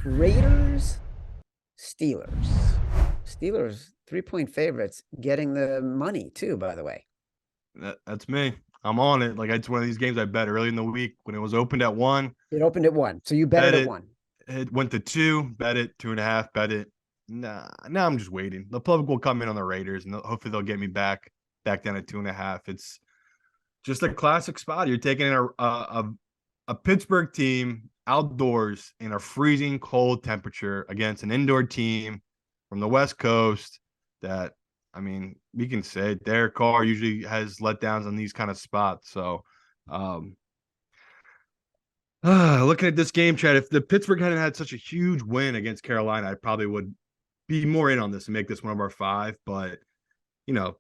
Raiders, Steelers. Steelers 3-point favorites, getting the money too, by the way. That's me. I'm on it. Like it's one of these games I bet early in the week when it was opened at 1. It opened at 1. So you bet it Bet at it. 1. It went to 2. Bet it 2.5. Bet it. Nah. Now I'm just waiting. The public will come in on the Raiders, and hopefully they'll get me back down at 2.5. It's just a classic spot. You're taking in a Pittsburgh team outdoors in a freezing cold temperature against an indoor team from the West Coast that, I mean, we can say Derek Carr usually has letdowns on these kind of spots. So, looking at this game, Chad, if the Pittsburgh hadn't had such a huge win against Carolina, I probably would be more in on this and make this one of our 5. But,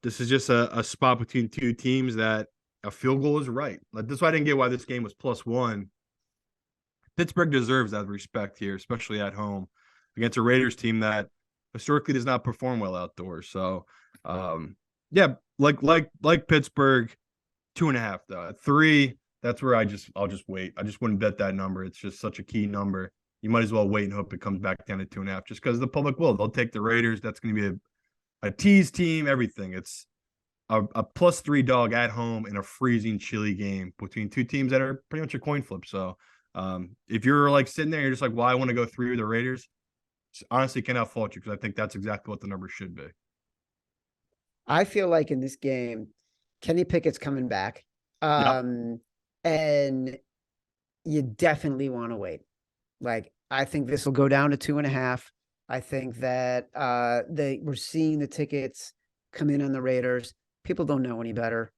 this is just a spot between two teams that a field goal is right. Like, that's why I didn't get why this game was +1. Pittsburgh deserves that respect here, especially at home against a Raiders team that historically does not perform well outdoors. So, yeah, like Pittsburgh, 2.5 though. At 3, that's where I'll just wait. I just wouldn't bet that number. It's just such a key number. You might as well wait and hope it comes back down to 2.5, just because the public will. They'll take the Raiders. That's going to be a tease team. Everything. It's a +3 dog at home in a freezing, chilly game between two teams that are pretty much a coin flip. So, if you're like sitting there, you're just like, well, I want to go 3 with the Raiders. Honestly, cannot fault you because I think that's exactly what the number should be. I feel like in this game, Kenny Pickett's coming back. And you definitely want to wait. Like, I think this will go down to 2.5. I think that we're seeing the tickets come in on the Raiders. People don't know any better.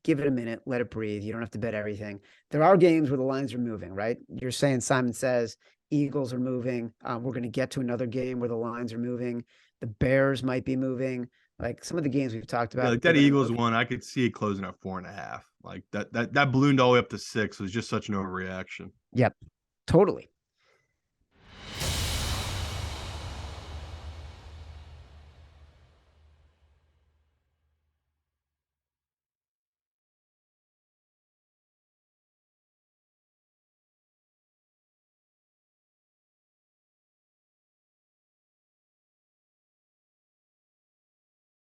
Give it a minute, let it breathe. You don't have to bet everything. There are games where the lines are moving, right? You're saying Simon Says Eagles are moving. We're going to get to another game where the lines are moving. The Bears might be moving. Like some of the games we've talked about. Yeah, like that Eagles one, I could see it closing at 4.5. Like that ballooned all the way up to 6 was just such an overreaction. Yep, totally.